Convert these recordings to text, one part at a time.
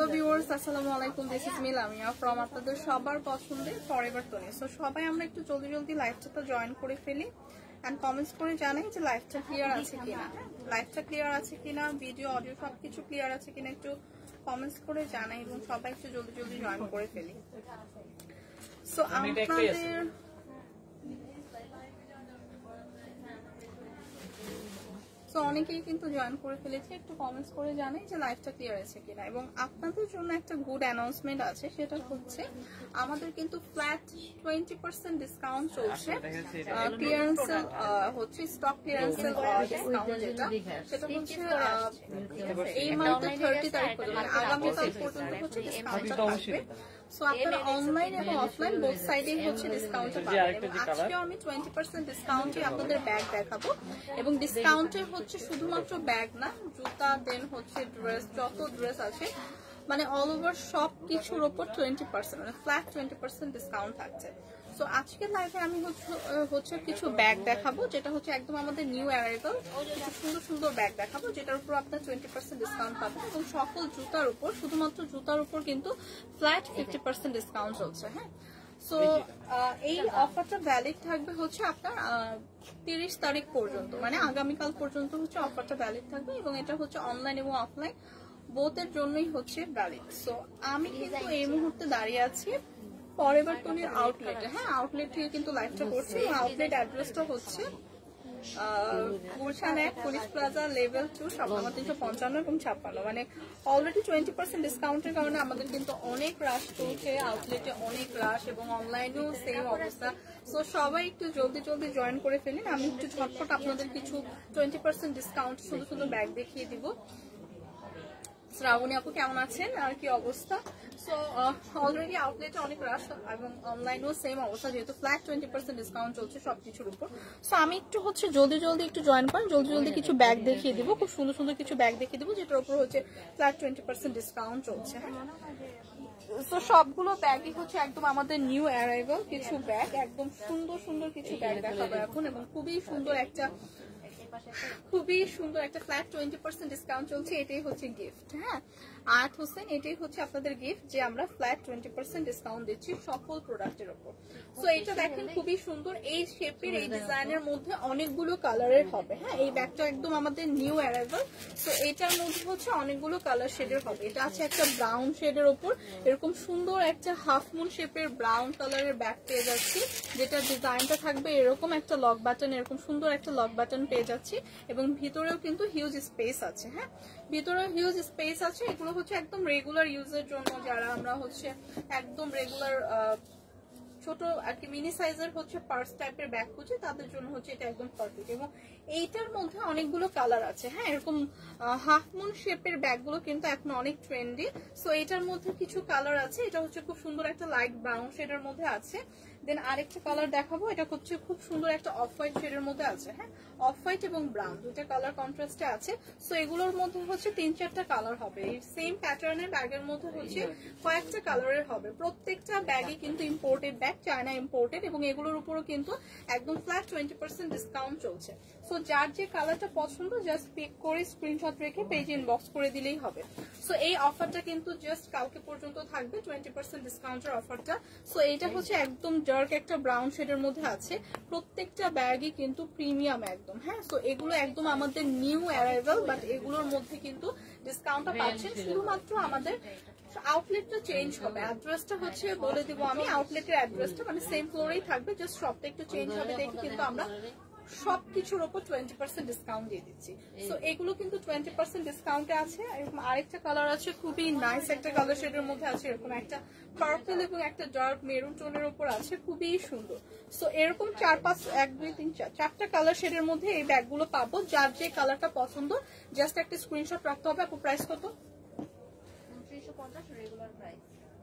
Hello viewers, আসসালামু আলাইকুম। This is me Lamia from আপনাদের সবার পছন্দের ফরএভার তনি। সো সবাই আমরা একটু জলদি জলদি লাইভটা জয়েন করে ফেলি অ্যান্ড কমেন্টস করে জানাই যে লাইভটা ক্লিয়ার আছে কিনা। লাইভটা ক্লিয়ার আছে কিনা, ভিডিও অডিও সবকিছু ক্লিয়ার আছে কিনা একটু কমেন্টস করে জানাই এবং সবাই একটু জলদি জলদি জয়েন করে ফেলি। সো আপনাদের তো অনেকেই কিন্তু জয়েন করে ফেলেছে, একটু কমেন্টস করে জানাই যে লাইভটা ক্লিয়ার আছে কিনা। এবং আপনাদের জন্য একটা গুড অ্যানাউন্সমেন্ট আছে, সেটা হচ্ছে আমাদের কিন্তু ফ্ল্যাট 20% ডিসকাউন্ট চলছে। ক্লিয়ারেন্স হচ্ছে স্টক ক্লিয়ারেন্স ডিসকাউন্ট, সেটা হচ্ছে এই মান্থের 30 তারিখ পর্যন্ত, মানে আগামীকাল পর্যন্ত হচ্ছে ডিসকাউন্টটা থাকবে। সো আপনারা অনলাইন এবং অফলাইন বোথ সাইডেই হচ্ছে ডিসকাউন্টে পাবেন। আজকেও আমি 20% ডিসকাউন্টে আপনাদের ব্যাগ দেখাবো এবং ডিসকাউন্টে হচ্ছে শুধুমাত্র ব্যাগ না, জুতা, দেন হচ্ছে ড্রেস, যত ড্রেস আছে মানে অল ওভার সব কিছুর উপর 20% মানে ফ্ল্যাট 20% ডিসকাউন্ট থাকছে। সো আজকের লাইভে আমি হচ্ছে কিছু ব্যাগ দেখাবো, যেটা হচ্ছে একদম আমাদের নিউ অ্যারাইভাল, কিছু সুন্দর সুন্দর ব্যাগ দেখাবো যেটার উপর আপনার 20% ডিসকাউন্ট পাবেন। এবং সকল জুতার উপর, শুধুমাত্র জুতার উপর কিন্তু ফ্ল্যাট 50% ডিসকাউন্ট চলছে। হ্যাঁ, সো এই অফারটা ভ্যালিড থাকবে হচ্ছে আপনার 30 তারিখ পর্যন্ত, মানে আগামীকাল পর্যন্ত হচ্ছে অফারটা ভ্যালিড থাকবে এবং এটা হচ্ছে অনলাইন এবং অফলাইন বোথের জন্যই হচ্ছে ভ্যালিড। সো আমি কিন্তু এই মুহূর্তে দাঁড়িয়ে আছি ফরএভার তনির আউটলেটে। হ্যাঁ, আউটলেট থেকে কিন্তু লাইভটা করছি। আউটলেট অ্যাড্রেসটা হচ্ছে Gulshan 1 police plaza level 2 shop number 355 এবং 56। মানে অলরেডি 20% ডিসকাউন্টের কারণে আমাদের কিন্তু অনেক রাশ চলছে, আউটলেটে অনেক রাশ এবং অনলাইনেও সেম অবস্থা। সো সবাই একটু জলদি জলদি জয়েন করে ফেলেন। আমি একটু ঝটপট আপনাদের কিছু 20% ডিসকাউন্ট সুন্দর সুন্দর ব্যাগ দেখিয়ে দিব। শ্রাবণী আপু কেমন আছেন আর কি অবস্থা? সো অলরেডি আউটলেটে অনেক রাশ এবং অনলাইনেও সেম অবস্থা, যেহেতু ফ্ল্যাট 20% ডিসকাউন্ট চলছে সবকিছুর উপর। সো আমি একটু হচ্ছে জলদি জলদি একটু জয়েন করেন, জলদি জলদি কিছু ব্যাগ দেখিয়ে দিব, খুব সুন্দর সুন্দর কিছু ব্যাগ দেখিয়ে দিব যেটার উপর হচ্ছে ফ্ল্যাট 20% ডিসকাউন্ট চলছে। তো সবগুলো ব্যাগই হচ্ছে একদম আমাদের নিউ অ্যারাইভাল কিছু ব্যাগ, একদম সুন্দর সুন্দর কিছু ব্যাগ দেখাবো এখন এবং খুবই সুন্দর একটা ফ্ল্যাট 20% ডিসকাউন্ট চলছে। এটাই হচ্ছে গিফট। হ্যাঁ, আর্ট হোসেন, এটাই হচ্ছে আপনাদের গিফট যে আমরা ফ্ল্যাট 20% ডিসকাউন্ট দিচ্ছি সকল প্রোডাক্টের উপর। সো এটা দেখেন খুবই সুন্দর, এই শেপের এই ডিজাইনের মধ্যে অনেকগুলো কালারের হবে। হ্যাঁ, এই ব্যাগটা একদম আমাদের নিউ অ্যারাইভাল। সো এটার মধ্যে হচ্ছে অনেকগুলো কালার শেডের হবে। এটা আছে একটা ব্রাউন শেডের উপর, এরকম সুন্দর একটা হাফ মুন শেপের ব্রাউন কালারের ব্যাগ পেয়ে যাচ্ছি, যেটা ডিজাইনটা থাকবে এরকম একটা লক বাটন, এরকম সুন্দর একটা লক বাটন পেয়ে যাচ্ছি এবং ভিতরেও কিন্তু হিউজ স্পেস আছে। হ্যাঁ, ভিতরেও হিউজ স্পেস আছে। এগুলো হচ্ছে একদম রেগুলার ইউজের জন্য, যারা আমরা হচ্ছে একদম রেগুলার ছোট আর কি মিনি সাইজের হচ্ছে পার্স টাইপের ব্যাগ খুঁজে তাদের জন্য হচ্ছে এটা একদম পারফেক্ট। এবং এইটার মধ্যে অনেকগুলো কালার আছে। হ্যাঁ, এরকম হাফ মুন শেপের ব্যাগগুলো কিন্তু এখন অনেক ট্রেন্ডি। সো এটার মধ্যে কিছু কালার আছে, এটা হচ্ছে খুব সুন্দর একটা লাইট ব্রাউন শেডের মধ্যে আছে। দেন আরেকটা কালার দেখাবো, এটা হচ্ছে খুব সুন্দর একটা অফ হোয়াইট শেডের মধ্যে আছে। হ্যাঁ, অফ হোয়াইট এবং ব্রাউন দুটো কালার কন্ট্রাস্টে আছে। সো এগুলোর মধ্যে হচ্ছে 3-4টা কালার হবে। এই সেম প্যাটার্নের ব্যাগের মধ্যে হচ্ছে কয়েকটা কালারের হবে। প্রত্যেকটা ব্যাগই কিন্তু ইম্পোর্টেড ব্যাগ, চায়না ইম্পোর্টেড, এবং এগুলোর উপরও কিন্তু একদম ফ্ল্যাট 20% ডিসকাউন্ট চলছে। সো যার যে কালারটা পছন্দ জাস্ট পিক করে স্ক্রিনশট রেখে পেজে ইনবক্স করে দিলেই হবে। সো এই অফারটা কিন্তু জাস্ট কালকে পর্যন্ত থাকবে, 20% ডিসকাউন্টের অফারটা। সো এইটা হচ্ছে একদম ডার্ক একটা ব্রাউন শেডের মধ্যে আছে। প্রত্যেকটা ব্যাগই কিন্তু প্রিমিয়াম একদম। হ্যাঁ, সো এগুলো একদম আমাদের নিউ অ্যারাইভাল, বাট এগুলোর মধ্যে কিন্তু ডিসকাউন্টটা পাচ্ছেন শুধুমাত্র আমাদের আউটলেটটা চেঞ্জ হবে। অ্যাড্রেসটা হচ্ছে বলে দিব আমি, আউটলেটের অ্যাড্রেসটা মানে সেম ফ্লোরেই থাকবে, জাস্ট শপটা একটু চেঞ্জ হবে দেখে কিন্তু আমরা সবকিছুর উপর 20% ডিসকাউন্ট দিয়ে দিচ্ছি। সো এগুলো কিন্তু 20% ডিসকাউন্টে আছে। এরকম আরেকটা কালার আছে, খুবই নাইস একটা কালার শেডের মধ্যে আছে, এরকম একটা পার্পল এবং একটা ডার্ক মেরুন টোনের উপর আছে, খুবই সুন্দর। সো এরকম 4-5-1-2-3-4 কালার শেডের মধ্যে এই ব্যাগগুলো পাবো। যার যে কালারটা পছন্দ জাস্ট একটা স্ক্রিনশট রাখতে হবে। আপু প্রাইস কত? 2950 regular price.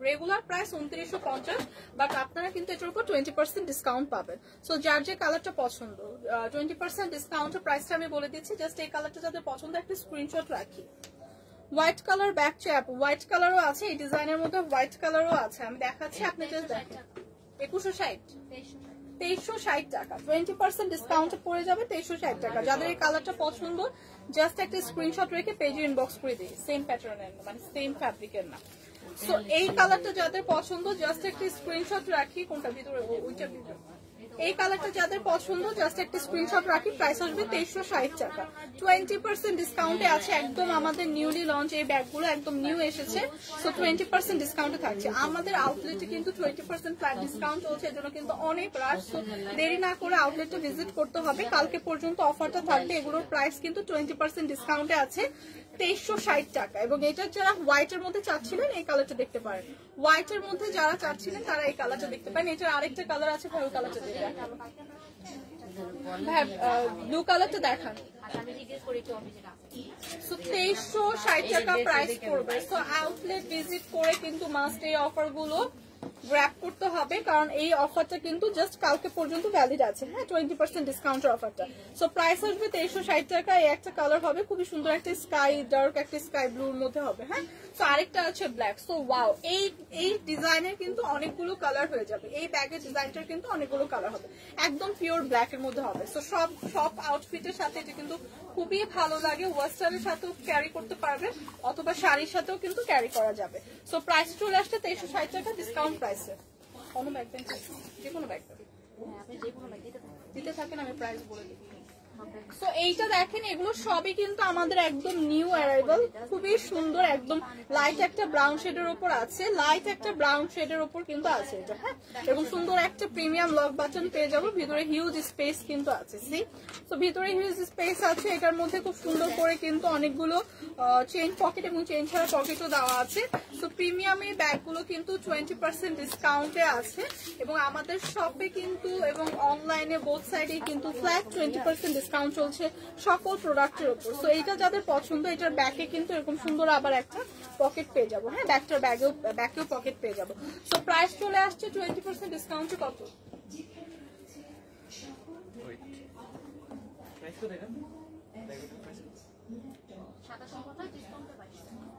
Regular price 2950, but আপনারা কিন্তু এটার উপর 20% ডিসকাউন্ট পাবেন। সো যার যে কালারটা পছন্দ 20% ডিসকাউন্টের প্রাইসটা আমি বলে দিচ্ছি, জাস্ট এই কালারটা যাদের পছন্দ একটা স্ক্রিনশট রাখি। White colour bag chap, white কালারও আছে, এই ডিজাইনের মধ্যে হোয়াইট কালারও আছে, আমি দেখাচ্ছি আপনি জাস্ট দেখেন। 2160 2360 টাকা, 20% ডিসকাউন্টে পড়ে যাবে 2360 টাকা। যাদের এই কালারটা পছন্দ জাস্ট একটা স্ক্রিনশট রেখে পেজে ইনবক্স করে দিই। সেম প্যাটার্নের মানে সেম ফ্যাব্রিকের না। সো এই কালারটা যাদের পছন্দ জাস্ট একটা স্ক্রিনশট রাখি, কোনটা ভিতরে ওইটার ভিতরে, এই কালারটা যাদের পছন্দ জাস্ট একটা স্ক্রিনশট রাখি। প্রাইস আসবে 2360 টাকা, 20% ডিসকাউন্টে আছে। একদম আমাদের নিউলি লঞ্চ এই ব্যাগগুলো একদম নিউ এসেছে, সো 20% ডিসকাউন্টে থাকছে। আমাদের আউটলেটে কিন্তু 20% ফ্ল্যাট ডিসকাউন্ট চলছে, এর জন্য কিন্তু অনেক রাশ। সো দেরি না করে আউটলেটে ভিজিট করতে হবে, কালকে পর্যন্ত অফারটা থাকবে। এগুলোর প্রাইস কিন্তু 20% ডিসকাউন্টে আছে 2360 টাকা। এবং এটা যারা হোয়াইটের মধ্যে চাচ্ছিলেন এই কালারটা দেখতে পারেন, হোয়াইটের মধ্যে যারা চাচ্ছিলেন তারা এই কালারটা দেখতে পারেন। এটার আরেকটা কালার আছে, ভাই ওই কালারটা দেখেন, ভাই ব্লু কালারটা দেখান। 2360 টাকা প্রাইস পড়বে। সো আউটলেট ভিজিট করে কিন্তু মাস্ট এই অফার গুলো গ্র্যাব করতে হবে, কারণ এই অফারটা কিন্তু জাস্ট কালকে পর্যন্ত ভ্যালিড আছে। হ্যাঁ, 20% ডিসকাউন্টের অফারটা। সো প্রাইস আসবে 2360 টাকা। এই একটা কালার হবে খুবই সুন্দর, একটা স্কাই ডার্ক একটা স্কাই ব্লুর মধ্যে হবে। হ্যাঁ, সো আরেকটা আছে ব্ল্যাক। সো ওয়াও, এই ডিজাইনের কিন্তু অনেকগুলো কালার হয়ে যাবে। এই ব্যাগের ডিজাইনটার কিন্তু অনেকগুলো কালার হবে, একদম পিওর ব্ল্যাক এর মধ্যে হবে। সো সব আউটফিটের সাথে এটা কিন্তু খুবই ভালো লাগে। ওয়েস্টার্নের সাথেও ক্যারি করতে পারবে অথবা শাড়ির সাথেও কিন্তু ক্যারি করা যাবে। সো প্রাইস চলে আসছে 2360 টাকা ডিসকাউন্ট প্রাইসে। কোনো ব্যাগ দেন, যে কোনো ব্যাগ দিতে থাকেন, আমি প্রাইস বলে দিই। সো এইটা দেখেন, এগুলো সবই কিন্তু আমাদের একদম নিউ অ্যারাইভাল, খুবই সুন্দর। একদম লাইট একটা ব্রাউন শেডের উপর আছে, লাইট একটা ব্রাউন শেডের উপর কিন্তু আছে এটা। হ্যাঁ, এবং সুন্দর একটা প্রিমিয়াম লক বাটন পেয়ে যাবো। ভিতরে হিউজ স্পেস কিন্তু আছে, সি। তো ভিতরে হিউজ স্পেস আছে, এটার মধ্যে খুব সুন্দর করে কিন্তু অনেকগুলো চেইন পকেট এবং চেইন ছাড়া পকেটও দেওয়া আছে। তো প্রিমিয়াম এই ব্যাগগুলো কিন্তু 20% ডিসকাউন্টে আছে এবং আমাদের শপে কিন্তু এবং অনলাইনে বোথ সাইডে কিন্তু ফ্ল্যাট 20% ডিসকাউন্ট চলছে সকল প্রোডাক্টের উপর। তো এইটা যাদের পছন্দ, এটার ব্যাগে কিন্তু এরকম সুন্দর আবার একটা পকেট পেয়ে যাবো। হ্যাঁ, ব্যাগটার ব্যাগেও পকেট পেয়ে যাবো। তো প্রাইস চলে আসছে 20% ডিসকাউন্টে কত?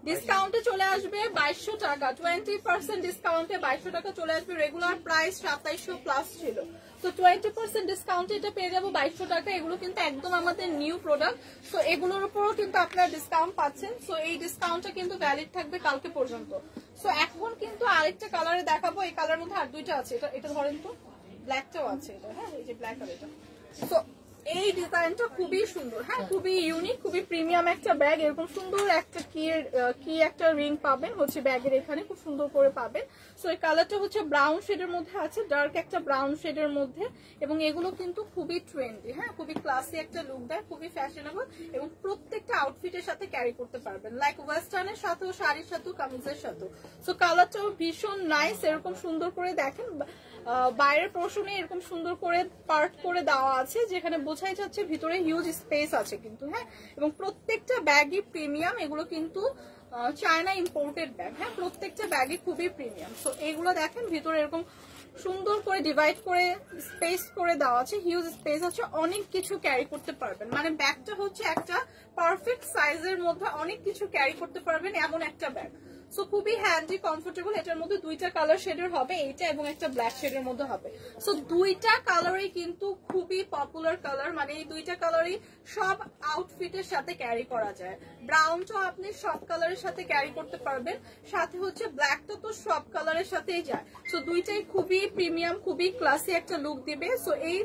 ডিসকাউন্টে চলে আসবে 2200 টাকা, 20% ডিসকাউন্টে 2200 টাকা চলে আসবে। রেগুলার প্রাইস 2700 প্লাস ছিল, তো 20% ডিসকাউন্টে এটা পেয়ে যাবো 2200 টাকা। এগুলো কিন্তু একদম আমাদের নিউ প্রোডাক্ট, তো এগুলোর উপরও কিন্তু আপনারা ডিসকাউন্ট পাচ্ছেন। সো এই ডিসকাউন্টটা কিন্তু ভ্যালিড থাকবে কালকে পর্যন্ত। সো এখন কিন্তু আরেকটা কালারে দেখাবো, এই কালার মধ্যে আর দুইটা আছে। এটা ধরেন তো, ব্ল্যাকটাও আছে এটা। হ্যাঁ, এই যে ব্ল্যাক আর এটা। সো এই ডিজাইনটা খুবই সুন্দর। হ্যাঁ, খুবই ইউনিক, খুবই প্রিমিয়াম একটা ব্যাগ। এরকম সুন্দর একটা কি একটা রিং পাবেন হচ্ছে ব্যাগের এখানে, খুব সুন্দর করে পাবেন। সো এই কালারটা হচ্ছে ব্রাউন শেডের মধ্যে আছে, ডার্ক একটা ব্রাউন শেডের মধ্যে। এবং এগুলো কিন্তু খুবই ট্রেন্ডি। হ্যাঁ, খুবই ক্লাসি একটা লুক দেয়, খুবই ফ্যাশনেবল এবং প্রত্যেকটা আউটফিটের সাথে ক্যারি করতে পারবেন, লাইক ওয়েস্টার্নের সাথেও, শাড়ির সাথেও, কামিজের সাথেও। সো কালারটাও ভীষণ নাইস। এরকম সুন্দর করে দেখেন বাইরের পোর্শনে এরকম সুন্দর করে পার্ট করে দেওয়া আছে, যেখানে বোঝাই যাচ্ছে ভিতরে হিউজ স্পেস আছে কিন্তু। হ্যাঁ, এবং প্রত্যেকটা ব্যাগই প্রিমিয়াম। এগুলো কিন্তু চায়না ইম্পোর্টেড ব্যাগ। হ্যাঁ, প্রত্যেকটা ব্যাগই খুবই প্রিমিয়াম। সো এগুলো দেখেন ভিতরে এরকম সুন্দর করে ডিভাইড করে স্পেস করে দেওয়া আছে, হিউজ স্পেস আছে, অনেক কিছু ক্যারি করতে পারবেন। মানে ব্যাগটা হচ্ছে একটা পারফেক্ট সাইজের মধ্যে অনেক কিছু ক্যারি করতে পারবেন এমন একটা ব্যাগ। সো খুবই হ্যান্ডি, কমফোর্টেবল। এটার মধ্যে দুইটা কালার শেডের হবে, এইটা এবং একটা ব্ল্যাক শেডের মধ্যে হবে। সো দুইটা কালারই কিন্তু খুবই পপুলার কালার, মানে এই দুইটা কালারই সব আউটফিটের সাথে ক্যারি করা যায়। ব্রাউনটাও আপনি সব কালারের সাথে ক্যারি করতে পারবেন, সাথে হচ্ছে ব্ল্যাকটা তো সব কালারের সাথেই যায়। সো দুইটাই খুবই প্রিমিয়াম, খুবই ক্লাসি একটা লুক দিবে। সো এই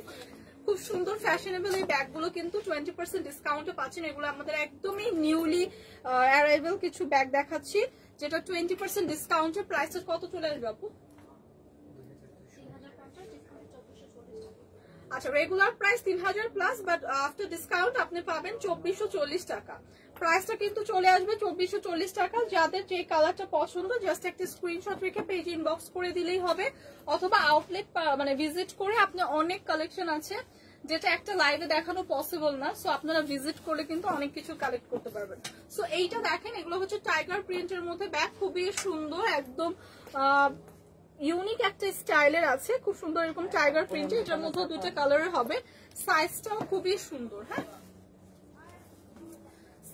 খুব সুন্দর ফ্যাশনেবল এই ব্যাগগুলো কিন্তু 20% ডিসকাউন্টে পাচ্ছেন। এগুলো আমাদের একদমই নিউলি অ্যারাইভাল কিছু ব্যাগ দেখাচ্ছি, যেটা 20% ডিসকাউন্টের প্রাইসের কত চলে আসবে আপু? আচ্ছা, regular price 3000 plus, but after discount আপনি পাবেন 2440 টাকা। প্রাইসটা কিন্তু চলে আসবে 2440 টাকা। যাদের যে কালারটা পছন্দ জাস্ট একটা স্ক্রিনশট রেখে পেজ ইনবক্স করে দিলেই হবে, অথবা আউটলেট মানে ভিজিট করে। আপনি অনেক কালেকশন আছে যেটা একটা লাইভে দেখানো পসিবল না, সো আপনারা ভিজিট করলে কিন্তু অনেক কিছু কালেক্ট করতে পারবেন। সো এইটা দেখেন, এগুলো হচ্ছে টাইগার প্রিন্টের মধ্যে ব্যাগ, খুবই সুন্দর, একদম ইউনিক একটা স্টাইলের আছে, খুব সুন্দর এরকম টাইগার প্রিন্ট। এটার মধ্যে দুইটা কালারের হবে, সাইজটাও খুবই সুন্দর। হ্যাঁ,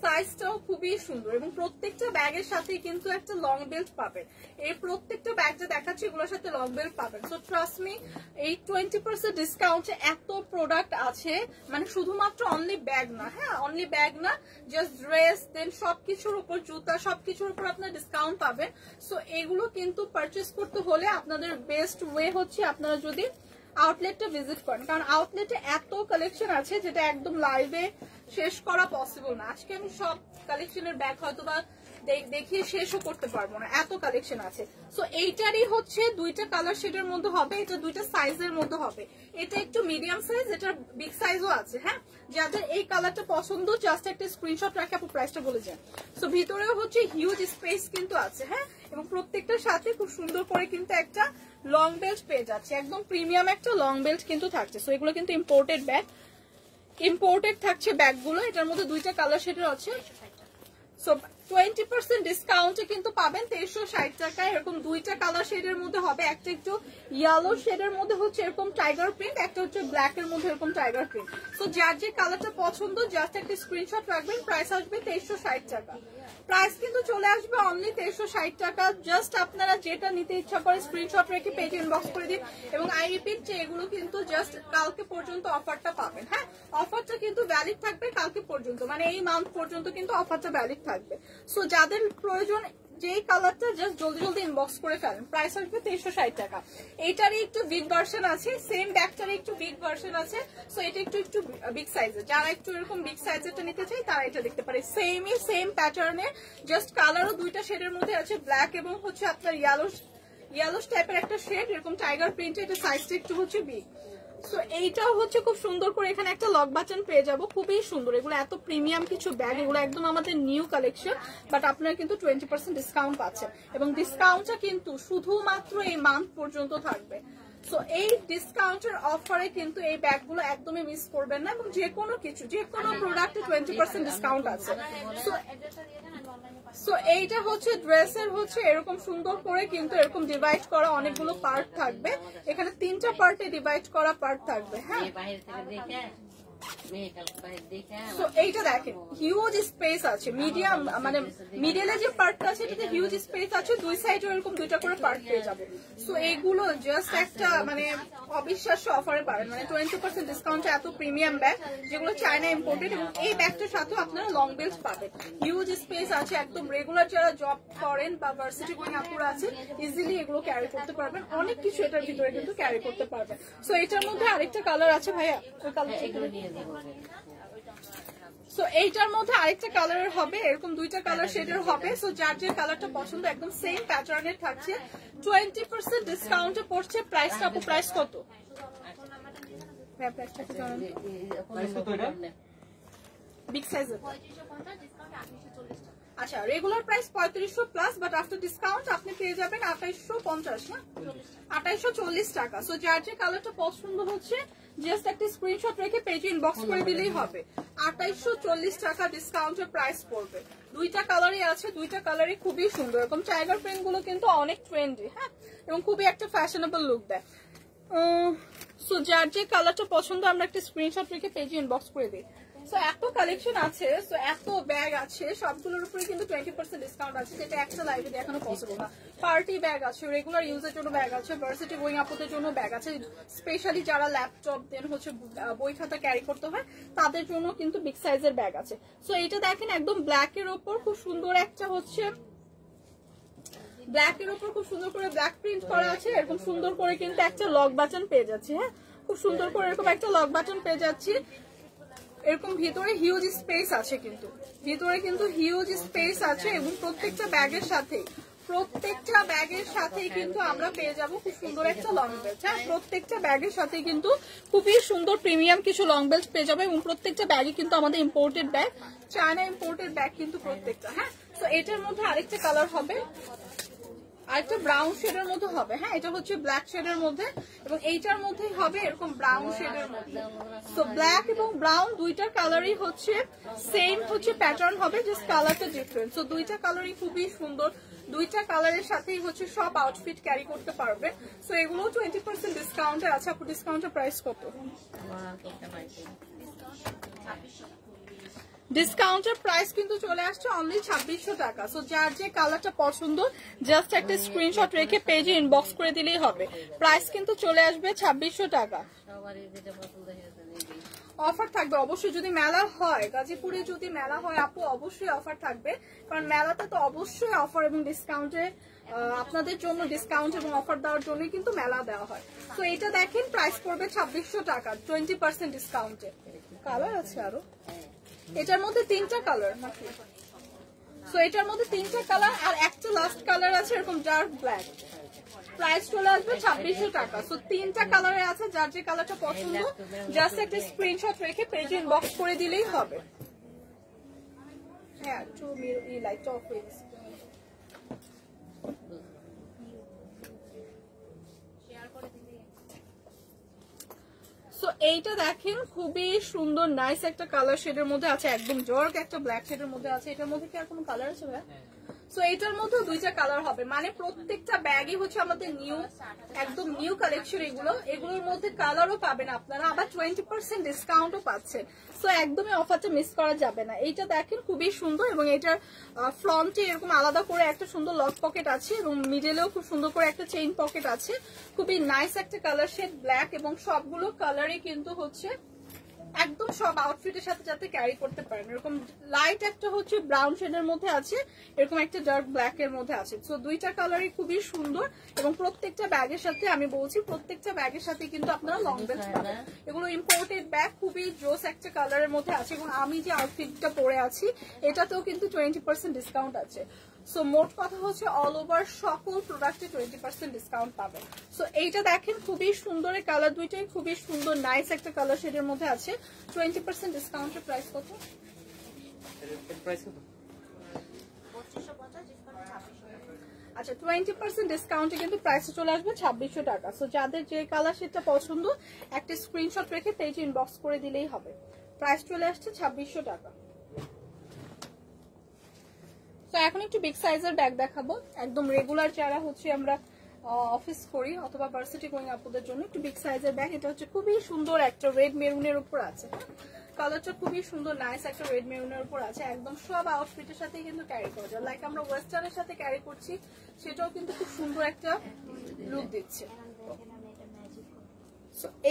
সাইজটাও খুবই সুন্দর এবং প্রত্যেকটা ব্যাগের সাথে কিন্তু একটা লং বেল্ট পাবেন। এই প্রত্যেকটা ব্যাগ যে দেখাচ্ছি এগুলোর সাথে লং বেল্ট পাবেন। সো ট্রাস্ট মি, এই 20% ডিসকাউন্টে এত প্রোডাক্ট আছে, মানে শুধুমাত্র অনলি ব্যাগ না, হ্যাঁ অনলি ব্যাগ না, জাস্ট ড্রেস দেন সবকিছুর উপর, জুতা সবকিছুর উপর আপনার ডিসকাউন্ট পাবেন। সো এগুলো কিন্তু পারচেস করতে হলে আপনাদের বেস্ট ওয়ে হচ্ছে আপনারা যদি আউটলেটটা ভিজিট করেন, কারণ আউটলেটে এত কালেকশন আছে যেটা একদম লাইভে শেষ করা পসিবল না। আজকে আমি সব কালেকশনের ব্যাগ হয়তো বা দেখিয়ে শেষও করতে পারবো না, এত কালেকশন আছে। সো এইটারই হচ্ছে দুইটা কালার শেডের মধ্যে হবে, এটা দুইটা সাইজের মধ্যে হবে। এটা একটু মিডিয়াম সাইজ, এটা বিগ সাইজও আছে। হ্যাঁ, যাদের এই কালারটা পছন্দ জাস্ট একটা স্ক্রিনশট রাখে আপু প্রাইসটা বলে যান। সো ভিতরেও হচ্ছে হিউজ স্পেস কিন্তু আছে, হ্যাঁ, এবং প্রত্যেকটার সাথে খুব সুন্দর করে কিন্তু একটা লং বেল্ট পেয়ে যাচ্ছে, একদম প্রিমিয়াম একটা লং বেল্ট কিন্তু থাকছে। সো এগুলো কিন্তু ইম্পোর্টেড ব্যাগ, ইম্পোর্টেড থাকছে ব্যাগগুলো। এটার মধ্যে দুইটা কালার শেডের আছে। সো 20% ডিসকাউন্টে কিন্তু পাবেন 2360 টাকায়। এরকম দুইটা কালার শেডের মধ্যে হবে, একটা একটু ইয়েলো শেডের মধ্যে হচ্ছে এরকম টাইগার প্রিন্ট, একটা হচ্ছে ব্ল্যাক এর মধ্যে এরকম টাইগার প্রিন্ট। সো যার যে কালারটা পছন্দ জাস্ট একটা স্ক্রিনশট রাখবেন। প্রাইস আসবে 2360 টাকা। প্রাইস কিন্তু চলে আসবে অনলি 2360 টাকা। জাস্ট আপনারা যেটা নিতে ইচ্ছা করে স্ক্রিনশট রেখে পেজ ইনবক্স করে দিন। এবং আই রিপিট যে এগুলো কিন্তু জাস্ট কালকে পর্যন্ত অফারটা পাবেন। হ্যাঁ, অফারটা কিন্তু ভ্যালিড থাকবে কালকে পর্যন্ত, মানে এই মান্থ পর্যন্ত কিন্তু অফারটা ভ্যালিড থাকবে। সো যাদের প্রয়োজন যেই কালারটা জাস্ট জলদি জলদি ইনবক্স করে ফেলেন। প্রাইস আসবে 2360 টাকা। এইটারই একটু বিগ ভার্সন আছে, সেম ব্যাগটারই একটু বিগ ভার্সন আছে। সো এটা একটু বিগ সাইজের, যারা একটু এরকম বিগ সাইজেরটা নিতে চাই তারা এটা দেখতে পারে। সেম প্যাটার্নের, জাস্ট কালারও দুইটা শেডের মধ্যে আছে, ব্ল্যাক এবং হচ্ছে আপনার ইয়েলো টাইপের একটা শেড, এরকম টাইগার প্রিন্টে। এটা সাইজটা একটু হচ্ছে বিগ। সো এইটাও হচ্ছে খুব সুন্দর করে এখানে একটা লক বাটন পেয়ে যাবো, খুবই সুন্দর। এগুলো এত প্রিমিয়াম কিছু ব্যাগ, এগুলো একদম আমাদের নিউ কালেকশন, বাট আপনারা কিন্তু 20% ডিসকাউন্ট পাচ্ছেন এবং ডিসকাউন্টটা কিন্তু শুধুমাত্র এই মান্থ পর্যন্ত থাকবে। সো এই ডিসকাউন্টের অফারে কিন্তু এই ব্যাগগুলো একদমই মিস করবেন না এবং যে কোনো প্রোডাক্টে 20% ডিসকাউন্ট আছে। সো এইটা হচ্ছে ড্রেসের হচ্ছে এরকম সুন্দর করে কিন্তু এরকম ডিভাইড করা অনেকগুলো পার্ট থাকবে। এখানে 3টা পার্টে ডিভাইড করা পার্ট থাকবে। হ্যাঁ, সো এইটা দেখেন হিউজ স্পেস আছে, মিডিয়াম মানে মিডলে যে পার্টটা আছে এটাতে হিউজ স্পেস আছে, দুই সাইডে এরকম দুইটা করে পার্ট পেয়ে যাবে। সো এইগুলো জাস্ট একটা মানে অবিশ্বাস্য অফারে পাবেন, মানে 20% ডিসকাউন্টে এত প্রিমিয়াম ব্যাগ যেগুলো চায়না ইম্পোর্টেড। এবং এই ব্যাগটার সাথেও আপনারা লং বেল্ট পাবেন, হিউজ স্পেস আছে, একদম রেগুলার যারা জব করেন বা ভার্সিটি গোয়িং আপুরা আছে ইজিলি এগুলো ক্যারি করতে পারবেন, অনেক কিছু এটার ভিতরে কিন্তু ক্যারি করতে পারবেন। সো এটার মধ্যে আরেকটা কালার আছে ভাইয়া, ওই কালারটা। সো এইটার মধ্যে আরেকটা কালারের হবে, এরকম দুইটা কালার শেডের হবে। সো যার যে কালারটা পছন্দ একদম সেম প্যাটার্নের থাকছে, 20% ডিসকাউন্টে পড়ছে। প্রাইসটা আপু প্রাইস কত? বিগ সাইজের আচ্ছা, regular price 3500 plus, but after discount আপনি পেয়ে যাবেন 2850 না 2840 টাকা। সো যার যে কালারটা পছন্দ হচ্ছে জাস্ট একটা স্ক্রিনশট রেখে পেজে ইনবক্স করে দিলেই হবে। 2840 টাকা ডিসকাউন্টের প্রাইস পড়বে। দুইটা কালারই আছে, দুইটা কালারই খুবই সুন্দর। এরকম টাইগার প্রিন্ট গুলো কিন্তু অনেক ট্রেন্ডি, হ্যাঁ, এবং খুবই একটা ফ্যাশনেবল লুক দেয়। সো যার যে কালারটা পছন্দ আমরা একটা স্ক্রিনশট রেখে পেজে ইনবক্স করে দিই। সো এত কালেকশন আছে, সো এত ব্যাগ আছে, সবগুলোর উপরে কিন্তু 20% ডিসকাউন্ট আছে, যেটা একটা লাইভে দেখানো পসিবল না। পার্টি ব্যাগ আছে, রেগুলার ইউজের জন্য ব্যাগ আছে, ভার্সিটি গোয়িং আপুদের জন্য ব্যাগ আছে, স্পেশালি যারা ল্যাপটপ দেন হচ্ছে বই খাতা ক্যারি করতে হয় তাদের জন্য কিন্তু বিগ সাইজের ব্যাগ আছে। সো এটা দেখেন একদম ব্ল্যাকের ওপর খুব সুন্দর একটা হচ্ছে ব্ল্যাকের উপর খুব সুন্দর করে ব্ল্যাক প্রিন্ট করা আছে, এরকম সুন্দর করে কিন্তু একটা লক বাটন পেয়ে যাচ্ছে। হ্যাঁ, খুব সুন্দর করে এরকম একটা লক বাটন পেয়ে যাচ্ছি। এরকম ভিতরে হিউজ স্পেস আছে, কিন্তু ভিতরে কিন্তু হিউজ স্পেস আছে এবং প্রত্যেকটা ব্যাগের সাথেই কিন্তু আমরা পেয়ে যাব খুব সুন্দর একটা লং বেল্ট। হ্যাঁ, প্রত্যেকটা ব্যাগের সাথে কিন্তু খুবই সুন্দর প্রিমিয়াম কিছু লং বেল্ট পেয়ে যাবে এবং প্রত্যেকটা ব্যাগই কিন্তু আমাদের imported bag, China imported bag কিন্তু প্রত্যেকটা। হ্যাঁ, তো এটার মধ্যে আরেকটা কালার হবে, আরেকটা ব্রাউন শেডের মধ্যে হবে। হ্যাঁ, এটা হচ্ছে ব্ল্যাক শেডের মধ্যে এবং এইটার মধ্যেই হবে এরকম ব্রাউন শেডের মধ্যে। সো ব্ল্যাক এবং ব্রাউন দুইটার কালারই হচ্ছে সেম হচ্ছে প্যাটার্ন হবে, জাস্ট কালারটা ডিফারেন্ট। সো দুইটা কালারই খুবই সুন্দর, দুইটা কালারের সাথেই হচ্ছে সব আউটফিট ক্যারি করতে পারবে। সো এগুলো 20% ডিসকাউন্টে আছে। আপু ডিসকাউন্টের প্রাইস কত? ডিসকাউন্টের প্রাইস কিন্তু চলে আসছে অনলি 2600 টাকা। সো যার যে কালারটা পছন্দ জাস্ট একটা স্ক্রিনশট রেখে পেজে ইনবক্স করে দিলেই হবে। প্রাইস কিন্তু চলে আসবে 2600 টাকা। অফার থাকবে অবশ্যই, যদি মেলা হয়, গাজীপুরে যদি মেলা হয় আপু অবশ্যই অফার থাকবে, কারণ মেলাতে তো অবশ্যই অফার এবং ডিসকাউন্টে আপনাদের জন্য ডিসকাউন্ট এবং অফার দেওয়ার জন্যই কিন্তু মেলা দেওয়া হয়। তো এটা দেখেন প্রাইস পড়বে 2600 টাকা 20% ডিসকাউন্টে। কালার আছে আরো, এটার মধ্যে 3টা কালার নাকি? সো এটার মধ্যে 3টা কালার আর একটা লাস্ট কালার আছে এরকম ডার্ক ব্ল্যাক। প্রাইস চলে আসবে 2600 টাকা। সো 3টা কালারে আছে, যার যে কালারটা পছন্দ জাস্ট একটা স্ক্রিনশট রেখে পেজে ইনবক্স করে দিলেই হবে। হ্যাঁ to me like top with so এইটা দেখেন খুবই সুন্দর নাইস একটা কালার শেডের মধ্যে আছে, একদম ডার্ক একটা ব্ল্যাক শেডের মধ্যে আছে। এটার মধ্যে কি আর কোনো কালার আছে ভাই? সো এটার মধ্যে 2টা কালার হবে, মানে প্রত্যেকটা ব্যাগই হচ্ছে আমাদের নিউ, একদম নিউ কালেকশন। এগুলোর মধ্যে কালারও পাবেন আপনারা, আবার 20% ডিসকাউন্টও পাচ্ছেন। সো একদমই অফারটা মিস করা যাবে না। এইটা দেখেন খুবই সুন্দর এবং এটার ফ্রন্টে এরকম আলাদা করে একটা সুন্দর লক পকেট আছে এবং মিডলেও খুব সুন্দর করে একটা চেইন পকেট আছে। খুবই নাইস একটা কালার শেড ব্ল্যাক, এবং সবগুলো কালারই কিন্তু হচ্ছে একদম সব আউটফিটের সাথে যাতে ক্যারি করতে পারেন। এরকম লাইট একটা হচ্ছে ব্রাউন শেডের মধ্যে আছে, এরকম একটা ডার্ক ব্ল্যাক এর মধ্যে আছে। সো 2টা কালারই খুবই সুন্দর এবং প্রত্যেকটা ব্যাগের সাথে আমি বলছি প্রত্যেকটা ব্যাগের সাথে কিন্তু আপনারা লং বেল্ট পাবেন। এগুলো ইম্পোর্টেড ব্যাগ, খুবই জোস একটা কালারের মধ্যে আছে এবং আমি যে আউটফিটটা পরে আছি এটাতেও কিন্তু 20% ডিসকাউন্ট আছে। সো মোট কথা হচ্ছে অল ওভার সকল প্রোডাক্টে 20% ডিসকাউন্ট পাবেন। সো এইটা দেখেন খুবই সুন্দর, কালার দুইটাই খুবই সুন্দর নাইস একটা কালার শেডের মধ্যে আছে। 20% ডিসকাউন্টের প্রাইস কত? আচ্ছা 20% ডিসকাউন্টে কিন্তু প্রাইসে চলে আসবে 2600 টাকা। সো যাদের যে কালার শেডটা পছন্দ একটা স্ক্রিনশট রেখে পেজে ইনবক্স করে দিলেই হবে। প্রাইস চলে আসছে 2600 টাকা। তো এখন একটু বিগ সাইজের ব্যাগ দেখাবো, একদম রেগুলার যারা হচ্ছে আমরা অফিস করি অথবা ভার্সিটি গোয়িং আপুদের জন্য একটু বিগ সাইজের ব্যাগ। এটা হচ্ছে খুবই সুন্দর একটা রেড মেরুনের উপর আছে, কালারটা খুবই সুন্দর নাইস একটা রেড মেরুনের উপর আছে। একদম সব আউটফিটের সাথেই কিন্তু ক্যারি করা যায়, লাইক আমরা ওয়েস্টার্নের সাথে ক্যারি করছি সেটাও কিন্তু খুব সুন্দর একটা লুক দিচ্ছে।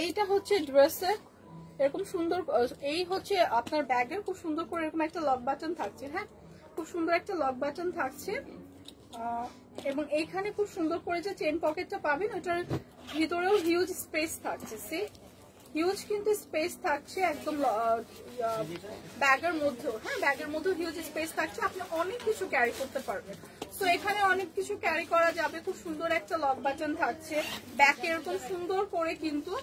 এইটা হচ্ছে ড্রেসের এরকম সুন্দর, এই হচ্ছে আপনার ব্যাগের খুব সুন্দর করে এরকম একটা লক বাটন থাকছে। হ্যাঁ খুব সুন্দর একটা লক বাটন থাকছে এবং এইখানে খুব সুন্দর করে যে চেন পকেটটা পাবেন ওটার ভিতরেও হিউজ স্পেস থাকছে। সে হিউজ কিন্তু স্পেস থাকছে একদম ব্যাগের মধ্যেও। হ্যাঁ ব্যাগের মধ্যেও হিউজ স্পেস থাকছে, আপনি অনেক কিছু ক্যারি করতে পারবেন। সো এখানে অনেক কিছু ক্যারি করা যাবে। খুব সুন্দর একটা লক বাটন থাকছে, ব্যাগে এরকম সুন্দর করে কিন্তু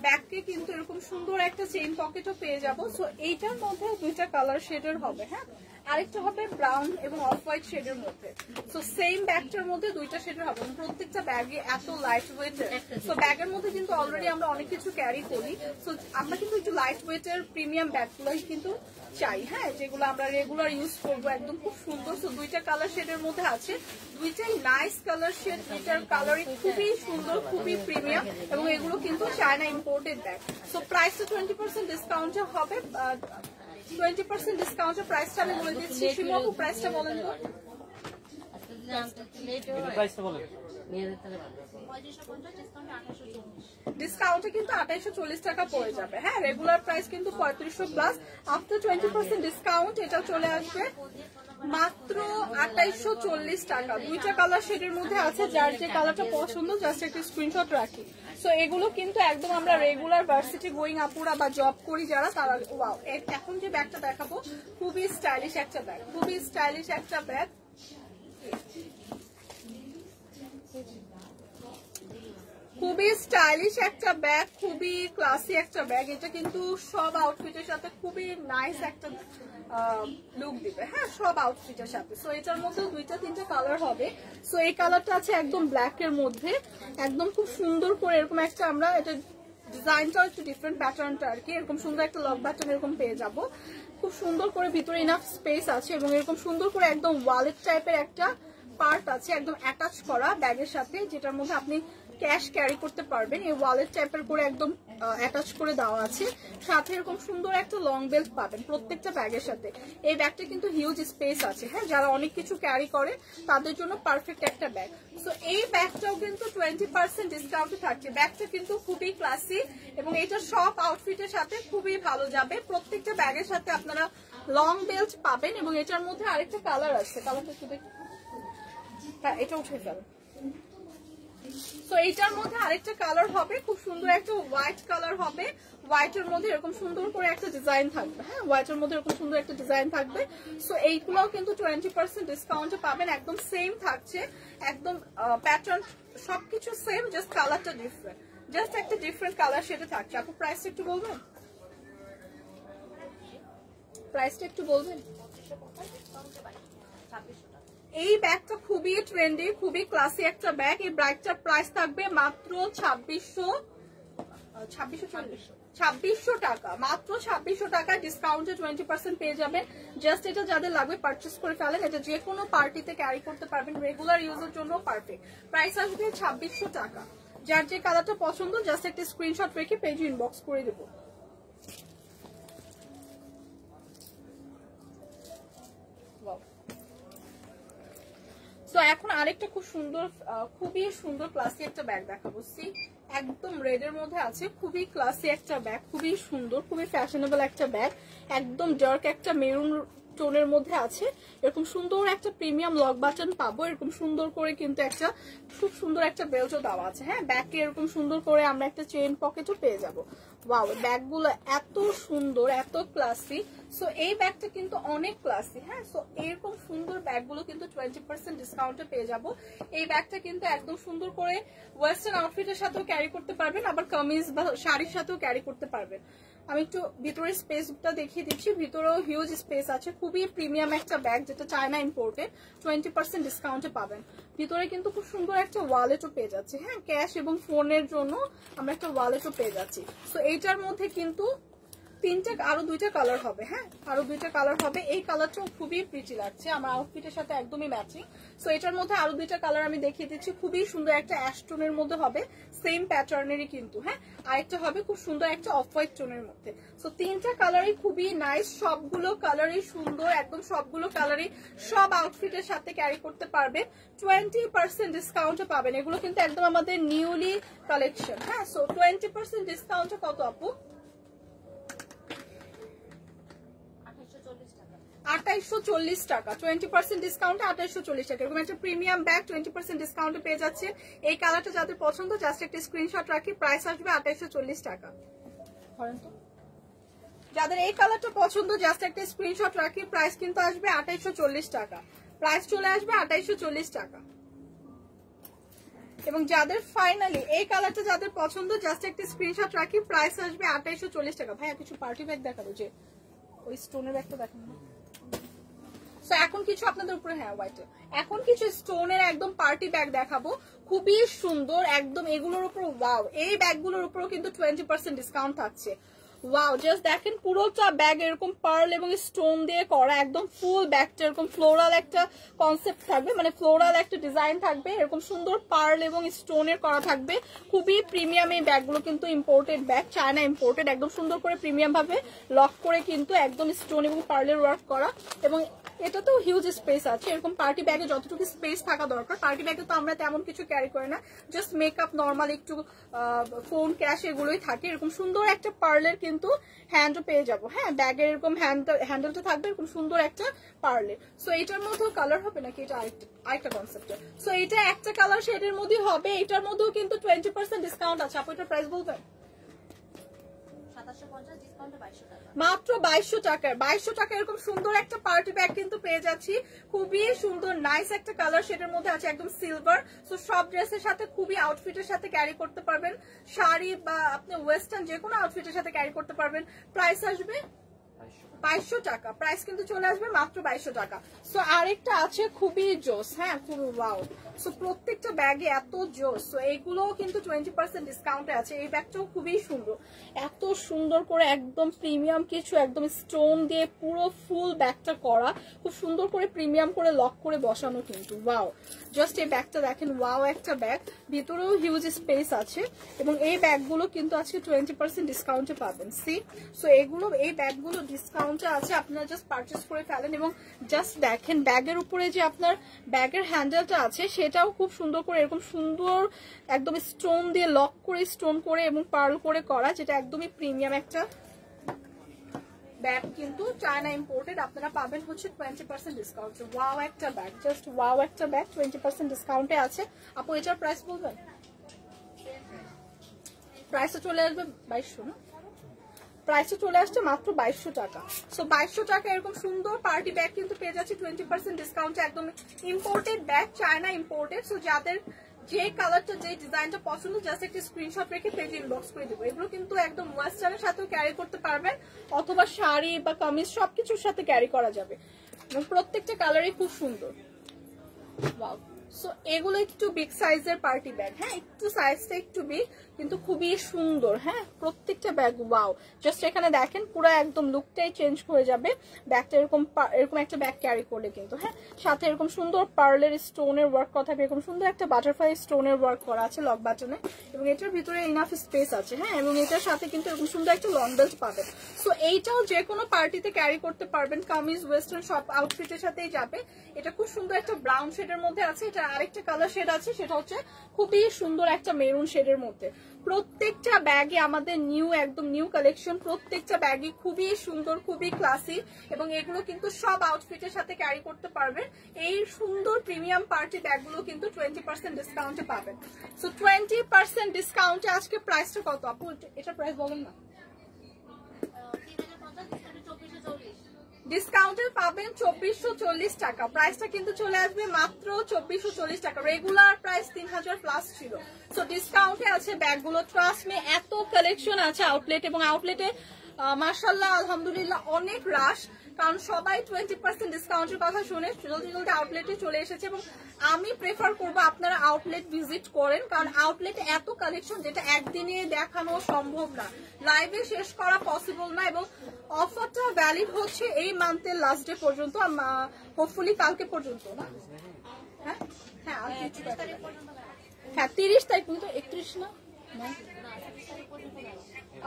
ব্যাগকে কিন্তু এরকম সুন্দর একটা চেইন পকেটও পেয়ে যাবো। সো এইটার মধ্যে 2টা কালার শেডের হবে। হ্যাঁ আরেকটা হবে ব্রাউন এবং অফ হোয়াইট শেডের মধ্যে। সো সেম ব্যাগটার মধ্যে 2টা শেডের হবে। প্রত্যেকটা ব্যাগে এত লাইট ওয়েটের, সো ব্যাগের মধ্যে কিন্তু অলরেডি আমরা অনেক কিছু ক্যারি করি। সো আমরা কিন্তু একটু লাইট ওয়েটের প্রিমিয়াম ব্যাগগুলোই কিন্তু চাই, হ্যাঁ যেগুলো আমরা রেগুলার ইউজ করবো, একদম খুব সুন্দর। সো 2টা কালার শেডের মধ্যে আছে, 2টাই নাইস কালার শেড, এটার কালারিং খুবই সুন্দর, খুবই প্রিমিয়াম এবং এগুলো কিন্তু চায়না ইম্পোর্টেড ব্যাগ। সো প্রাইসটা 20% ডিসকাউন্টে হবে। 20% ডিসকাউন্টের প্রাইসটা আমি বলে দিচ্ছি। শিমু প্রাইসটা বলেন তো। ডিসকাউন্টে কিন্তু 2840 টাকা পড়ে যাবে। হ্যাঁ রেগুলার প্রাইস কিন্তু 3500 প্লাস, আফটার 20% ডিসকাউন্ট এটা চলে আসবে মাত্র 2840 টাকা। 2টা কালার শেডের মধ্যে আছে, যার যে কালারটা পছন্দ জাস্ট একটা স্ক্রিনশট রাখি। সো এগুলো কিন্তু একদম আমরা রেগুলার ভার্সিটি গোয়িং আপুরা বা জব করি যারা তারা। ওয়াও এখন যে ব্যাগটা দেখাবো খুবই স্টাইলিশ একটা ব্যাগ, খুবই স্টাইলিশ একটা ব্যাগ। খুবই স্টাইলিশ একটা ব্যাগ, খুবই ক্লাসি একটা ব্যাগ। এটা কিন্তু সব আউটফিটের সাথে খুবই নাইস একটা লুক দিবে। হ্যাঁ সব আউটফিটের সাথে। সো এটার মধ্যে 2-3টা কালার হবে। সো এই কালারটা আছে একদম ব্ল্যাক এর মধ্যে, একদম খুব সুন্দর করে এরকম একটা আমরা এটা ডিজাইনটা একটু ডিফারেন্ট প্যাটার্নটা আর কি। এরকম সুন্দর একটা লক বাটন এরকম পেয়ে যাব, খুব সুন্দর করে ভিতরে ইনাফ স্পেস আছে এবং এরকম সুন্দর করে একদম ওয়ালেট টাইপের একটা পার্ট আছে একদম অ্যাটাচ করা ব্যাগের সাথে, যেটার মধ্যে আপনি ক্যাশ ক্যারি করতে পারবেন। এই ওয়ালেট টাইপের করে একদম অ্যাটাচ করে দেওয়া আছে, সাথে এরকম সুন্দর একটা লং বেল্ট পাবেন প্রত্যেকটা ব্যাগের সাথে। এই ব্যাগটা কিন্তু হিউজ স্পেস আছে, হ্যাঁ, যারা অনেক কিছু ক্যারি করে তাদের জন্য পারফেক্ট একটা ব্যাগ। সো এই ব্যাগটাও কিন্তু 20% ডিসকাউন্টে থাকছে। ব্যাগটা কিন্তু খুবই ক্লাসি এবং এটা সব আউটফিটের সাথে খুবই ভালো যাবে। প্রত্যেকটা ব্যাগের সাথে আপনারা লং বেল্ট পাবেন এবং এটার মধ্যে আরেকটা কালার আছে, কালারটা একটু দেখুন। হ্যাঁ, এটা উঠে যাবে। সো এইটার মধ্যে আরেকটা কালার হবে, খুব সুন্দর একটা হোয়াইট কালার হবে। হোয়াইটের মধ্যে এরকম সুন্দর করে একটা ডিজাইন থাকবে, হ্যাঁ, হোয়াইটের মধ্যে এরকম সুন্দর একটা ডিজাইন থাকবে। সো এইগুলোও কিন্তু 20% ডিসকাউন্টে পাবেন, একদম সেম থাকছে, একদম প্যাটার্ন সবকিছু সেম, জাস্ট কালারটা ডিফারেন্ট, জাস্ট একটা ডিফারেন্ট কালার সেটা থাকছে। আপু প্রাইসটা একটু বলবেন, প্রাইসটা একটু বলবেন। এই ব্যাগটা খুবই ট্রেন্ডি, খুবই ক্লাসি একটা ব্যাগ। এই ব্যাগটার প্রাইস থাকবে মাত্র 2600 টাকা, মাত্র 2600 টাকা ডিসকাউন্টে 20% পেয়ে যাবেন। জাস্ট এটা যাদের লাগবে পারচেস করে ফেলেন, এটা যে কোনো পার্টিতে ক্যারি করতে পারবেন, রেগুলার ইউজের জন্য পারফেক্ট। প্রাইস আসবে 2600 টাকা। যার যে কালারটা পছন্দ জাস্ট একটা স্ক্রিনশট রেখে পেজে ইনবক্স করে দেবো। তো এখন আরেকটা খুব সুন্দর, খুবই সুন্দর ক্লাসি একটা ব্যাগ দেখাবো। সি একদম রেড এর মধ্যে আছে, খুবই ক্লাসি একটা ব্যাগ, খুবই সুন্দর, খুবই ফ্যাশনেবল একটা ব্যাগ, একদম ডার্ক একটা মেরুন টোনের মধ্যে আছে। এরকম সুন্দর একটা প্রিমিয়াম লক বাটন পাবো, এরকম সুন্দর করে কিন্তু একটা খুব সুন্দর একটা বেল্টও দেওয়া আছে, হ্যাঁ, ব্যাগকে এরকম সুন্দর করে আমরা একটা চেইন পকেটও পেয়ে যাবো। ওয়াও, ব্যাগগুলো এত সুন্দর, এত ক্লাসি। সো এই ব্যাগটা কিন্তু অনেক ক্লাসি, হ্যাঁ। সো এরকম সুন্দর ব্যাগগুলো কিন্তু 20% ডিসকাউন্টে পেয়ে যাব। এই ব্যাগটা কিন্তু একদম সুন্দর করে ওয়েস্টার্ন আউটফিটের সাথেও ক্যারি করতে পারবেন, আবার কামিজ বা শাড়ির সাথেও ক্যারি করতে পারবেন। আমি একটু ভিতরের স্পেসটা দেখিয়ে দিচ্ছি, ভিতরেও হিউজ স্পেস আছে, খুবই প্রিমিয়াম একটা ব্যাগ, যেটা চায়না ইম্পোর্টেড, 20% ডিসকাউন্টে পাবেন। ভিতরে কিন্তু খুব সুন্দর একটা ওয়ালেটও পেয়ে যাচ্ছে, হ্যাঁ, ক্যাশ এবং ফোনের জন্য আমরা একটা ওয়ালেটও পেয়ে যাচ্ছি। সো এইটার মধ্যে কিন্তু আরো দুইটা কালার হবে, হ্যাঁ, আরো দুইটা কালার হবে। এই কালারটাও খুবই প্রিটি লাগছে, আমার আউটফিটের সাথে একদমই ম্যাচিং। সো এটার মধ্যে আরো দুইটা কালার আমি দেখিয়ে দিচ্ছি, খুবই সুন্দর একটা অ্যাশ টোনের মধ্যে হবে, সেম প্যাটার্নেরই কিন্তু, হ্যাঁ, আরেকটা হবে খুব সুন্দর একটা অফ হোয়াইট টোনের মধ্যে। সো তিনটা কালারই খুবই নাইস, সবগুলো কালারই সুন্দর, একদম সবগুলো কালারই সব আউটফিটের সাথে ক্যারি করতে পারবে। 20% ডিসকাউন্টে পাবেন, এগুলো কিন্তু একদম আমাদের নিউলি কালেকশন, হ্যাঁ। সো 20% ডিসকাউন্টে কত আপু? 2840 টাকা, 20% ডিসকাউন্টে 2840 টাকা। এরকম একটা প্রিমিয়াম ব্যাগ 20% ডিসকাউন্টে পেয়ে যাচ্ছে। এই কালারটা যাদের পছন্দ জাস্ট একটা স্ক্রিনশট রাখি, প্রাইস আসবে 2840 টাকা। যাদের এই কালারটা পছন্দ জাস্ট একটা স্ক্রিনশট রাখি, প্রাইস কিন্তু আসবে 2840 টাকা, প্রাইস চলে আসবে 2840 টাকা। এবং যাদের ফাইনালি এই কালারটা যাদের পছন্দ জাস্ট একটা স্ক্রিনশট রাখি, প্রাইস আসবে 2840 টাকা। ভাইয়া কিছু পার্টি ব্যাগ দেখাবো, যে ওই স্টোনের ব্যাগটা দেখাবো। সো এখন কিছু আপনাদের উপরে, হ্যাঁ, হোয়াইট, এখন কিছু স্টোনের একদম পার্টি ব্যাগ দেখাবো, খুবই সুন্দর একদম। এগুলোর উপর ওয়াও, এই ব্যাগগুলোর উপরও কিন্তু 20% ডিসকাউন্ট থাকছে। ওয়াও, জাস্ট দেখেন পুরোটা ব্যাগ এরকম পার্ল এবং স্টোন দিয়ে করা, একদম ফুল ব্যাগটা এরকম ফ্লোরাল একটা কনসেপ্ট থাকবে, মানে ফ্লোরাল একটা ডিজাইন থাকবে, এরকম সুন্দর পার্ল এবং স্টোনের করা থাকবে, খুবই প্রিমিয়াম। এই ব্যাগগুলো কিন্তু ইম্পোর্টেড ব্যাগ, চায়না ইম্পোর্টেড, একদম সুন্দর করে প্রিমিয়াম ভাবে লক করে কিন্তু একদম স্টোন এবং পার্লের ওয়ার্ক করা। এবং এটাতেও হিউজ স্পেস আছে, এরকম পার্টি ব্যাগে যতটুকু স্পেস থাকা দরকার। পার্টি ব্যাগে তো আমরা তেমন কিছু ক্যারি করি না, জাস্ট মেকআপ, নর্মাল একটু ফোন, ক্যাশ এগুলোই থাকে। এরকম সুন্দর একটা পার্লের কিন্তু হ্যান্ডও পেয়ে যাবো, হ্যাঁ, ব্যাগের এরকম হ্যান্ডেলটা থাকবে এরকম সুন্দর একটা পার্লের। সো এটার মধ্যেও কালার হবে নাকি, এটা আরেকটা কনসেপ্ট। সো এটা একটা কালার শেডের মধ্যে হবে, এটার মধ্যেও কিন্তু 20% ডিসকাউন্ট আছে। আপু এটার প্রাইস বলবেন? মাত্র 2200 টাকার, 2200 টাকা এরকম সুন্দর একটা পার্টি ব্যাগ কিন্তু পেয়ে যাচ্ছি, খুবই সুন্দর নাইস একটা কালার শেডের মধ্যে আছে, একদম সিলভার। সো সব ড্রেসের সাথে, খুবই আউটফিটের সাথে ক্যারি করতে পারবেন, শাড়ি বা আপনি ওয়েস্টার্ন যে কোনো আউটফিটের সাথে ক্যারি করতে পারবেন। প্রাইস আসবে 2200 টাকা, প্রাইস কিন্তু চলে আসবে মাত্র 2200 টাকা। সো আরেকটা আছে খুবই জোস, হ্যাঁ খুবই ওয়াও। সো প্রত্যেকটা ব্যাগে এত জোস। সো এইগুলোও কিন্তু 20% ডিসকাউন্টে আছে। এই ব্যাগটাও খুবই সুন্দর, এত সুন্দর করে একদম প্রিমিয়াম কিছু, একদম স্টোন দিয়ে পুরো ফুল ব্যাগটা করা, খুব সুন্দর করে প্রিমিয়াম করে লক করে বসানো কিন্তু ওয়াও। জাস্ট এই ব্যাগটা দেখেন, ওয়াও একটা ব্যাগ, ভিতরেও হিউজ স্পেস আছে এবং এই ব্যাগগুলো কিন্তু আজকে 20% ডিসকাউন্টে পাবেন। সি সো এগুলো, এই ব্যাগগুলো ডিসকাউন্টে আছে, আপনারা জাস্ট পারচেস করে ফেলেন। এবং জাস্ট দেখেন ব্যাগের উপরে যে আপনার ব্যাগের হ্যান্ডেলটা আছে সেটাও খুব সুন্দর করে এরকম সুন্দর একদম স্টোন দিয়ে লক করে, স্টোন করে এবং পার্ল করে করা, যেটা একদমই প্রিমিয়াম একটা ব্যাগ কিন্তু চায়না ইম্পোর্টেড। আপনারা পাবেন হচ্ছে 20% ডিসকাউন্টে। ওয়াও একটা ব্যাগ, জাস্ট ওয়াও একটা ব্যাগ 20% ডিসকাউন্টে আছে। আপু এটার প্রাইস বলবেন? প্রাইসটা চলে আসবে 2200 না? প্রাইসটা চলে আসছে মাত্র 2200 টাকা। সো 2200 টাকা এরকম সুন্দর পার্টি ব্যাগ কিন্তু পেয়ে যাচ্ছে 20% ডিসকাউন্টে, একদম imported bag, China imported. So যাদের যে কালারটা, যে ডিজাইনটা পছন্দ, জাস্ট একটা স্ক্রিনশট রেখে পেজ ইনবক্স করে দেবো। এগুলো কিন্তু একদম ওয়েস্টার্নের সাথেও ক্যারি করতে পারবেন, অথবা শাড়ি বা কামিজ সবকিছুর সাথে ক্যারি করা যাবে এবং প্রত্যেকটা কালারই খুব সুন্দর। ওয়াও। সো এগুলো একটু বিগ সাইজের পার্টি ব্যাগ, হ্যাঁ একটু সাইজটা একটু বিগ কিন্তু খুবই সুন্দর, হ্যাঁ প্রত্যেকটা ব্যাগ ওয়াও। জাস্ট এখানে দেখেন পুরো একদম লুকটাই চেঞ্জ হয়ে যাবে ব্যাগটা এরকম একটা ব্যাগ ক্যারি করলে কিন্তু, হ্যাঁ সাথে এরকম সুন্দর পার্লের স্টোনের ওয়ার্ক করা থাকবে, এরকম সুন্দর একটা বাটারফ্লাই স্টোনের ওয়ার্ক করা আছে লক বাটনে এবং এটার ভিতরে ইনাফ স্পেস আছে, হ্যাঁ এবং এটার সাথে কিন্তু এরকম সুন্দর একটা লং বেল্ট পাবেন। সো এইটাও যে কোনো পার্টিতে ক্যারি করতে পারবেন, কামিজ ওয়েস্টার্ন সব আউটফিটের সাথেই যাবে। এটা খুব সুন্দর একটা ব্রাউন শেডের মধ্যে আছে, এটা আরেকটা কালার শেড আছে সেটা হচ্ছে খুবই সুন্দর একটা মেরুন শেডের মধ্যে। প্রত্যেকটা ব্যাগে আমাদের নিউ, একদম নিউ কালেকশন, প্রত্যেকটা ব্যাগই খুবই সুন্দর, খুবই ক্লাসি এবং এগুলো কিন্তু সব আউটফিটের সাথে ক্যারি করতে পারবেন। এই সুন্দর প্রিমিয়াম পার্টি ব্যাগগুলো কিন্তু 20% ডিসকাউন্টে পাবেন। সো 20% ডিসকাউন্টে আজকে প্রাইসটা কত আপু? এটা প্রাইস বলেন না। ডিসকাউন্টে পাবেন 2440 টাকা, প্রাইসটা কিন্তু চলে আসবে মাত্র 2440 টাকা। রেগুলার প্রাইস 3000 প্লাস ছিল। সো ডিসকাউন্টে আছে ব্যাগগুলো, ট্রাস্ট মি এত কালেকশন আছে আউটলেট, এবং আউটলেটে মাশাআল্লাহ আলহামদুলিল্লাহ অনেক রাশ, কারণ সবাই 20% ডিসকাউন্টের কথা শুনে জলদি জলদি আউটলেটে চলে এসেছে এবং আমি প্রেফার করবো আপনারা আউটলেট ভিজিট করেন, কারণ আউটলেটে এত কালেকশন যেটা একদিনে দেখানো সম্ভব না, লাইভে শেষ করা পসিবল না। এবং অফারটা ভ্যালিড হচ্ছে এই মান্থের লাস্ট ডে পর্যন্ত, হোপফুলি কালকে পর্যন্ত না, হ্যাঁ হ্যাঁ 30 তারিখ পর্যন্ত, 31 না,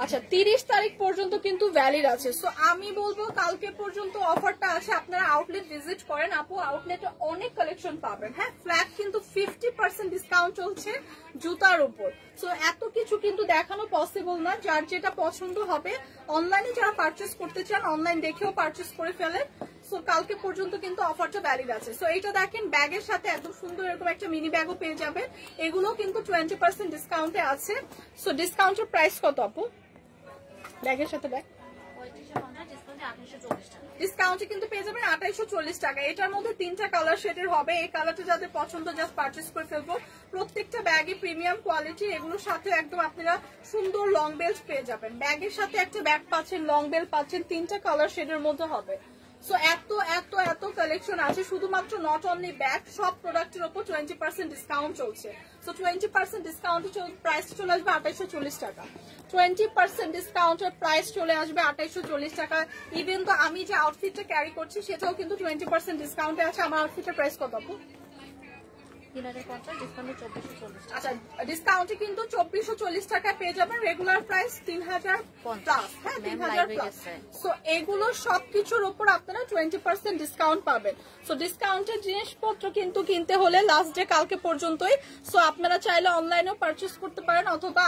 আচ্ছা 30 তারিখ পর্যন্ত কিন্তু ভ্যালিড আছে। সো আমি বলবো কালকে পর্যন্ত অফারটা আছে, আপনারা আউটলেট ভিজিট করেন। আপু আউটলেটে অনেক কালেকশন পাবেন, হ্যাঁ ফ্ল্যাট কিন্তু 50% ডিসকাউন্ট চলছে জুতার উপর। সো এত কিছু কিন্তু দেখানো পসিবল না, যার যেটা পছন্দ হবে অনলাইনে যারা পারচেস করতে চান অনলাইন দেখেও পারচেস করে ফেলেন। সো কালকে পর্যন্ত কিন্তু অফারটা ভ্যালিড আছে। সো এইটা দেখেন ব্যাগের সাথে একদম সুন্দর এরকম একটা মিনি ব্যাগও পেয়ে যাবেন, এগুলো কিন্তু 20% ডিসকাউন্টে আছে। সো ডিসকাউন্টের প্রাইস কত আপু ব্যাগের সাথে? ব্যাগ ডিসকাউন্টে কিন্তু পেয়ে যাবেন 2840 টাকা। এটার মধ্যে 3টা কালার শেডের হবে, এই কালারটা যাদের পছন্দ জাস্ট পারচেস করে ফেলবো। প্রত্যেকটা ব্যাগই প্রিমিয়াম কোয়ালিটি, এগুলোর সাথে একদম আপনারা সুন্দর লং বেল্ট পেয়ে যাবেন। ব্যাগের সাথে একটা ব্যাগ পাচ্ছেন, লং বেল্ট পাচ্ছেন, 3টা কালার শেডের মধ্যে হবে। সো এত এত এত কালেকশন আছে, শুধুমাত্র নট অনলি ব্যাগ, সব প্রোডাক্টের উপর 20% ডিসকাউন্ট চলছে। সো 20% ডিসকাউন্টে প্রাইস চলে আসবে 2840 টাকা। 20% ডিসকাউন্টের প্রাইস চলে আসবে 2840 টাকা। ইভেন তো আমি যে আউটফিটটা ক্যারি করছি সেটাও কিন্তু 20% ডিসকাউন্টে আছে। আমার আউটফিটের প্রাইস কত আপু? 3050, ডিসকাউন্টে 2440। আচ্ছা ডিসকাউন্টে কিন্তু 2440 টাকা পেয়ে যাবেন, রেগুলার প্রাইস 3000 প্লাস, হ্যাঁ 3000 প্লাস। সো এগুলো সবকিছুর উপর আপনারা 20% ডিসকাউন্ট পাবেন। সো ডিসকাউন্টের জিনিসপত্র কিন্তু কিনতে হলে লাস্ট ডে কালকে পর্যন্তই। সো আপনারা চাইলে অনলাইনেও পারচেস করতে পারেন, অথবা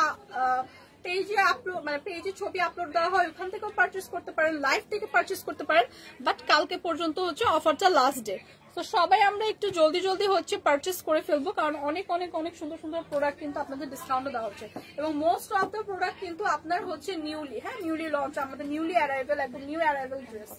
পেজে আপলোড, মানে পেজে ছবি আপলোড দেওয়া হয় ওখান থেকেও পারচেস করতে পারেন, লাইভ থেকে পারচেস করতে পারেন। বাট কালকে পর্যন্ত হচ্ছে অফারটা লাস্ট ডে। তো সবাই আমরা একটু জলদি জলদি হচ্ছে পারচেস করে ফেলবো, কারণ অনেক অনেক অনেক সুন্দর সুন্দর প্রোডাক্ট কিন্তু আপনাদের ডিসকাউন্টে দেওয়া হচ্ছে এবং মোস্ট অফ দ্য প্রোডাক্ট কিন্তু আপনার হচ্ছে নিউলি, হ্যাঁ নিউলি লঞ্চ, আমাদের নিউলি অ্যারাইভেল, একদম নিউ অ্যারাইভেল ড্রেস।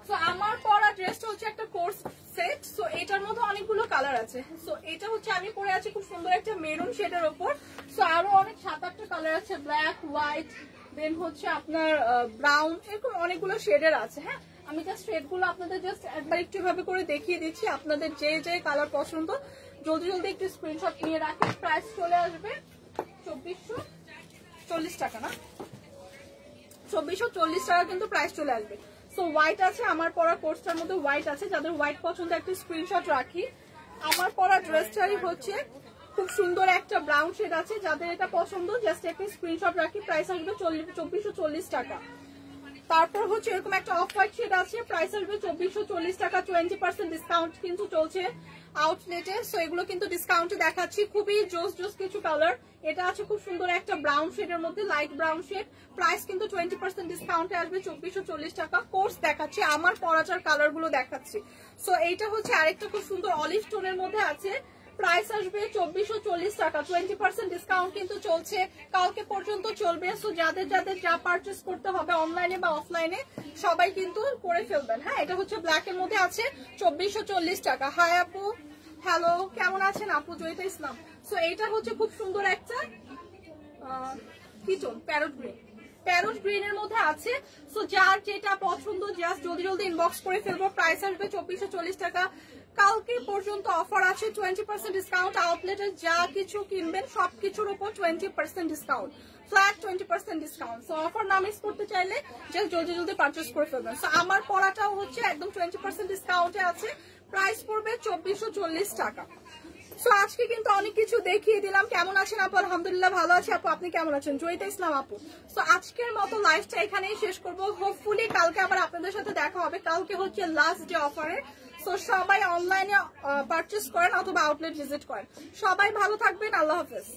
সো আমার পরা ড্রেসটা হচ্ছে একটা কোর্স সেট। সো এটার মধ্যে অনেকগুলো কালার আছে। সো এটা হচ্ছে আমি পরে আছি খুব সুন্দর একটা মেরুন শেডের ওপর। সো আরো অনেক 7-8টা কালার আছে, ব্ল্যাক, হোয়াইট, দেন হচ্ছে আপনার ব্রাউন, এরকম অনেকগুলো শেডের আছে। হ্যাঁ, আমি জাস্ট শেডগুলো আপনাদের জাস্ট একবার একটু ভাবে করে দেখিয়ে দিচ্ছি। আপনাদের যে যে কালার পছন্দ জলদি জলদি একটু স্ক্রিনশট নিয়ে রাখেন। প্রাইস চলে আসবে 2440 টাকা, না 2440 টাকা কিন্তু প্রাইস চলে আসবে। সো হোয়াইট আছে, আমার পরা কোর্সটার মধ্যে হোয়াইট আছে, যাদের হোয়াইট পছন্দ একটা স্ক্রিনশট রাখি। আমার পরা ড্রেসটারই হচ্ছে খুব সুন্দর একটা ব্রাউন শেড আছে, যাদের এটা পছন্দ জাস্ট একটা স্ক্রিনশট রাখি। প্রাইস আসবে 2440 টাকা। তারপর হচ্ছে এরকম একটা অফ হোয়াইট শেড আছে, প্রাইস আসবে 2440 টাকা। 20% ডিসকাউন্ট কিন্তু চলছে আউটলেটে। সো এগুলো কিন্তু ডিসকাউন্টে দেখাচ্ছি, খুবই জোস জোস কিছু কালার। এটা আছে খুব সুন্দর একটা ব্রাউন শেডের মধ্যে, লাইট ব্রাউন শেড। প্রাইস কিন্তু 20% ডিসকাউন্টে আসবে 2440 টাকা। কোর্স দেখাচ্ছি, আমার পরাটার কালার গুলো দেখাচ্ছি। সো এইটা হচ্ছে আরেকটা খুব সুন্দর অলিভ টোনের মধ্যে আছে, প্রাইস আসবে 2440 টাকা। 20% ডিসকাউন্ট কিন্তু চলছে, কালকে পর্যন্ত চলবে। সো যাদের যাদের যা পারচেস করতে হবে অনলাইনে বা অফলাইনে সবাই কিন্তু করে ফেলবেন। হ্যাঁ, এটা হচ্ছে ব্ল্যাক এর মধ্যে আছে 2440 টাকা। হাই আপু, হ্যালো, কেমন আছেন আপু? জয়িতা ইসলাম। সো এইটা হচ্ছে খুব সুন্দর একটা কি tone, parrot green, parrot green এর মধ্যে আছে। সো যার যেটা পছন্দ জাস্ট জলদি জলদি ইনবক্স করে ফেলবো। প্রাইস আসবে 2440 টাকা। কালকে পর্যন্ত অফার আছে 20% ডিসকাউন্ট। আউটলেটে যা কিছু কিনবেন সবকিছুর উপর 20% discount, flat 20% discount. So offer না মিস করতে চাইলে জাস্ট জলদি জলদি পারচেস করে ফেলবেন। সো আমার পড়াটাও হচ্ছে একদম 20% ডিসকাউন্টে আছে, প্রাইস পড়বে 2440 টাকা। সো আজকে কিন্তু অনেক কিছু দেখিয়ে দিলাম। কেমন আছেন আপু? আলহামদুলিল্লাহ ভালো আছি আপু, আপনি কেমন আছেন? জয়িতা ইসলাম আপু। সো আজকের মতো লাইভটা এখানেই শেষ করবো। হোপফুলি কালকে আবার আপনাদের সাথে দেখা হবে। কালকে হচ্ছে লাস্ট ডে অফারে। সো সবাই অনলাইনে পারচেস করেন অথবা আউটলেট ভিজিট করেন। সবাই ভালো থাকবেন, আল্লাহ হাফেজ।